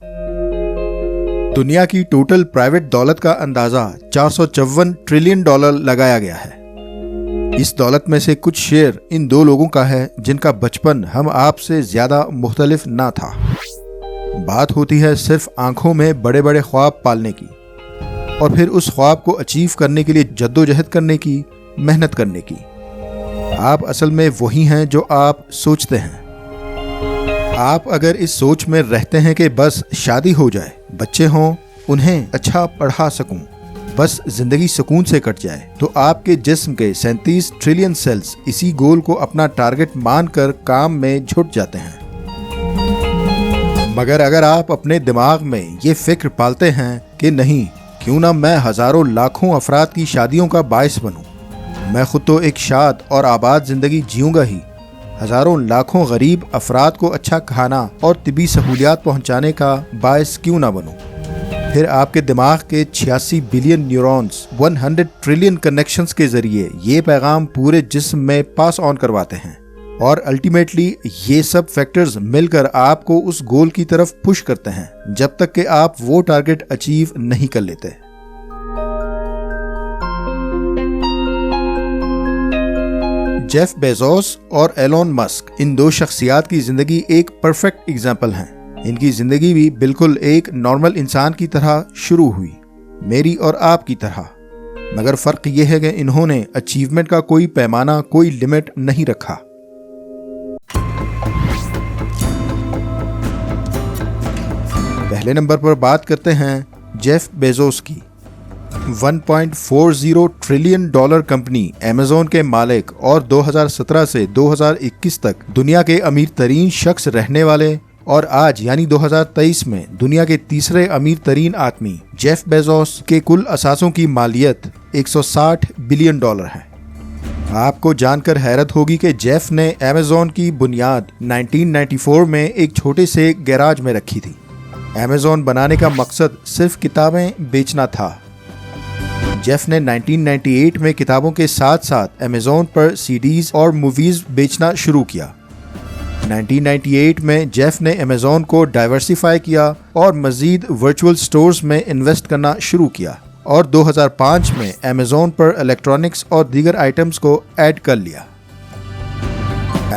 दुनिया की total private दौलत का अंदाजा 454 ट्रिलियन डॉलर लगाया गया है। इस दौलत में से कुछ शेयर इन दो लोगों का है जिनका बचपन हम आप से ज्यादा मुख्तलिफ ना था। बात होती है सिर्फ आंखों में बड़े बड़े ख्वाब पालने की और फिर उस ख्वाब को अचीव करने के लिए जद्दोजहद करने की, मेहनत करने की। आप असल में वही हैं जो आप सोचते हैं। आप अगर इस सोच में रहते हैं कि बस शादी हो जाए, बच्चे हों, उन्हें अच्छा पढ़ा सकूं, बस जिंदगी सुकून से कट जाए, तो आपके जिस्म के 37 ट्रिलियन सेल्स इसी गोल को अपना टारगेट मानकर काम में जुट जाते हैं। मगर अगर आप अपने दिमाग में ये फिक्र पालते हैं कि नहीं, क्यों ना मैं हजारों लाखों अफराद की शादियों का बायस बनूं, मैं खुद तो एक शाद और आबाद जिंदगी जीऊंगा ही, हजारों लाखों गरीब अफराद को अच्छा खाना और तिबी सहूलियात पहुंचाने का बायस क्यों ना बनूं, फिर आपके दिमाग के 86 बिलियन न्यूरॉन्स 100 ट्रिलियन कनेक्शंस के जरिए ये पैगाम पूरे जिस्म में पास ऑन करवाते हैं और अल्टीमेटली ये सब फैक्टर्स मिलकर आपको उस गोल की तरफ पुश करते हैं जब तक कि आप वो टारगेट अचीव नहीं कर लेते। जेफ बेजोस और एलोन मस्क, इन दो शख्सियात की जिंदगी एक परफेक्ट एग्जाम्पल हैं। इनकी जिंदगी भी बिल्कुल एक नॉर्मल इंसान की तरह शुरू हुई, मेरी और आपकी तरह, मगर फर्क यह है कि इन्होंने अचीवमेंट का कोई पैमाना, कोई लिमिट नहीं रखा। पहले नंबर पर बात करते हैं जेफ बेजोस की। 1.40 ट्रिलियन डॉलर कंपनी अमेज़न के मालिक और 2017 से 2021 तक दुनिया के अमीर तरीन शख्स रहने वाले और आज यानी 2023 में दुनिया के तीसरे अमीर तरीन आदमी जेफ बेजोस के कुल असासों की मालियत 160 बिलियन डॉलर है। आपको जानकर हैरत होगी कि जेफ ने अमेज़न की बुनियाद 1994 में एक छोटे से गैराज में रखी थी। अमेज़न बनाने का मकसद सिर्फ किताबें बेचना था। जेफ ने 1998 में किताबों के साथ साथ अमेज़न पर सीडीज और मूवीज बेचना शुरू किया। 1998 में जेफ ने अमेज़न को डाइवर्सिफाई किया और मजीद वर्चुअल स्टोर्स में इन्वेस्ट करना शुरू किया और 2005 में अमेज़न पर इलेक्ट्रॉनिक्स और दीगर आइटम्स को ऐड कर लिया।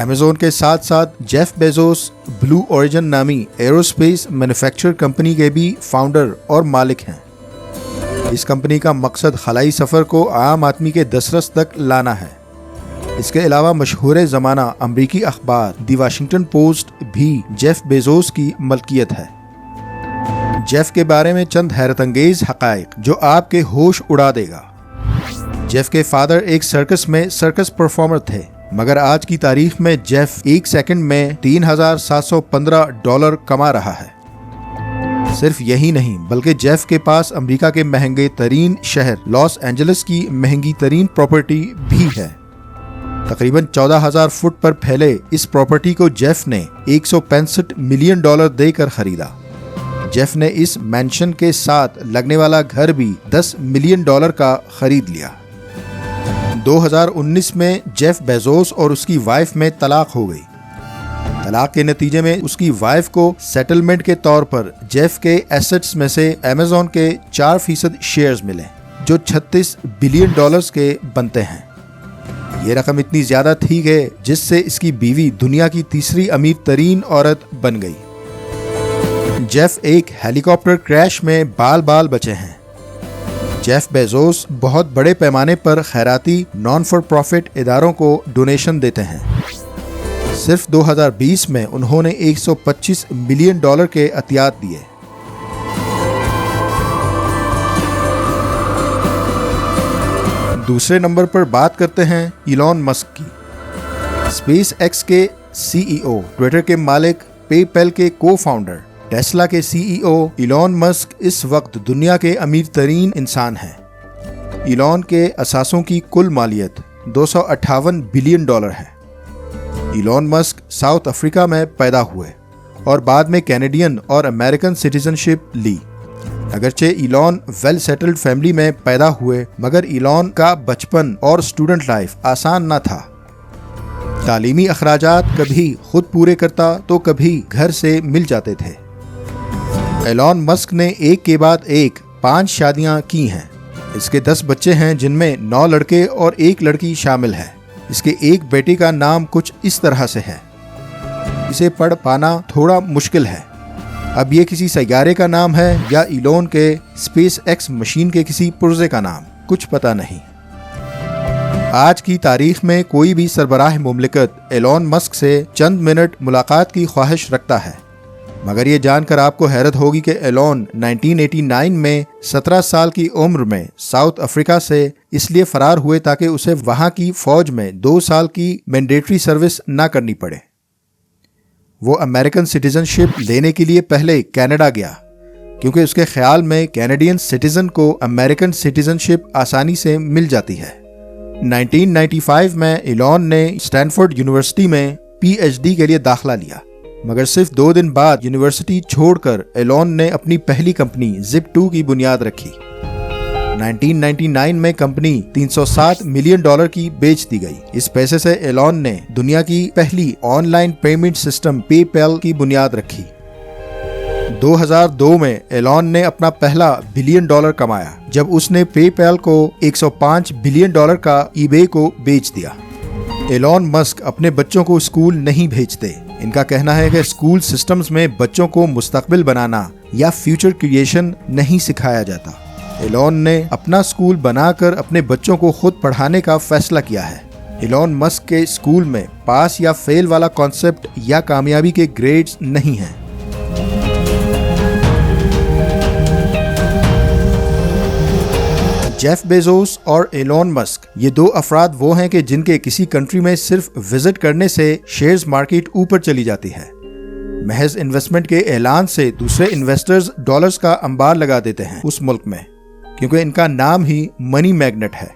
अमेज़न के साथ साथ जेफ बेजोस ब्लू ओरिजिन नामी एरोस्पेस मैन्युफैक्चर कंपनी के भी फाउंडर और मालिक हैं। इस कंपनी का मकसद खलाई सफ़र को आम आदमी के दस्तरस तक लाना है। इसके अलावा मशहूर ज़माना अमरीकी अखबार दी वाशिंगटन पोस्ट भी जेफ बेजोस की मलकियत है। जेफ के बारे में चंद हैरत अंगेज हक़ाइक़ जो आपके होश उड़ा देगा। जेफ के फादर एक सर्कस में सर्कस परफॉर्मर थे, मगर आज की तारीख में जेफ एक सेकंड में $3,715 कमा रहा है। सिर्फ यही नहीं, बल्कि जेफ के पास अमेरिका के महंगे तरीन शहर लॉस एंजलिस की महंगी तरीन प्रॉपर्टी भी है। तकरीबन 14,000 फुट पर फैले इस प्रॉपर्टी को जेफ ने $165 मिलियन देकर खरीदा। जेफ ने इस मैंशन के साथ लगने वाला घर भी $10 मिलियन का खरीद लिया। 2019 में जेफ बेजोस और उसकी वाइफ में तलाक हो गई। तलाक के नतीजे में उसकी वाइफ को सेटलमेंट के तौर पर जेफ के एसेट्स में से अमेज़न के 4% शेयर्स मिले, जो $36 बिलियन के बनते हैं। ये रकम इतनी ज्यादा थी कि जिससे इसकी बीवी दुनिया की तीसरी अमीर तरीन औरत बन गई। जेफ एक हेलीकॉप्टर क्रैश में बाल बाल बचे हैं। जेफ बेजोस बहुत बड़े पैमाने पर खैराती नॉन फॉर प्रॉफिट इदारों को डोनेशन देते हैं। सिर्फ 2020 में उन्होंने $125 मिलियन के अतियात दिए। दूसरे नंबर पर बात करते हैं इलॉन मस्क की। स्पेस एक्स के सीईओ, ट्विटर के मालिक, पेपैल के को फाउंडर, टेस्ला के सीईओ इलॉन मस्क इस वक्त दुनिया के अमीर तरीन इंसान हैं। इलॉन के असासों की कुल मालियत $258 बिलियन है। इलॉन मस्क साउथ अफ्रीका में पैदा हुए और बाद में कैनेडियन और अमेरिकन सिटीजनशिप ली। अगरचे इलॉन वेल सेटल्ड फैमिली में पैदा हुए, मगर इलॉन का बचपन और स्टूडेंट लाइफ आसान न था। तालीमी अखराजात कभी खुद पूरे करता तो कभी घर से मिल जाते थे। एलॉन मस्क ने एक के बाद एक 5 शादियां की हैं। इसके 10 बच्चे हैं जिनमें 9 लड़के और 1 लड़की शामिल है। इसके एक बेटे का नाम कुछ इस तरह से है। इसे पढ़ पाना थोड़ा मुश्किल है। अब ये किसी सैयारे का नाम है या इलोन के स्पेस एक्स मशीन के किसी पुर्जे का नाम, कुछ पता नहीं। आज की तारीख में कोई भी सरबराह मुमलिकत एलॉन मस्क से चंद मिनट मुलाकात की ख्वाहिश रखता है, मगर ये जानकर आपको हैरत होगी कि एलॉन 1989 में 17 साल की उम्र में साउथ अफ्रीका से इसलिए फरार हुए ताकि उसे वहां की फौज में 2 साल की मैंडेटरी सर्विस ना करनी पड़े। वो अमेरिकन सिटीजनशिप लेने के लिए पहले कनाडा गया, क्योंकि उसके ख्याल में कैनेडियन सिटीजन को अमेरिकन सिटीजनशिप आसानी से मिल जाती है। 1995 में एलॉन ने स्टैनफोर्ड यूनिवर्सिटी में PhD के लिए दाखिला लिया, मगर सिर्फ 2 दिन बाद यूनिवर्सिटी छोड़कर एलॉन ने अपनी पहली कंपनी Zip2 की बुनियाद रखी। 1999 में कंपनी $307 मिलियन की बेच दी गई। इस पैसे से एलॉन ने दुनिया की पहली ऑनलाइन पेमेंट सिस्टम पेपैल की बुनियाद रखी। 2002 में एलॉन ने अपना पहला $1 बिलियन कमाया जब उसने पेपैल को $105 बिलियन का eBay को बेच दिया। एलॉन मस्क अपने बच्चों को स्कूल नहीं भेजते। इनका कहना है कि स्कूल सिस्टम्स में बच्चों को मुस्तकबिल बनाना या फ्यूचर क्रिएशन नहीं सिखाया जाता। एलॉन ने अपना स्कूल बनाकर अपने बच्चों को खुद पढ़ाने का फैसला किया है। एलॉन मस्क के स्कूल में पास या फेल वाला कॉन्सेप्ट या कामयाबी के ग्रेड्स नहीं हैं। जेफ बेजोस और एलॉन मस्क ये 2 अफराद वो हैं कि जिनके किसी कंट्री में सिर्फ विजिट करने से शेयर्स मार्केट ऊपर चली जाती है। महज इन्वेस्टमेंट के ऐलान से दूसरे इन्वेस्टर्स डॉलर्स का अंबार लगा देते हैं उस मुल्क में, क्योंकि इनका नाम ही मनी मैग्नेट है।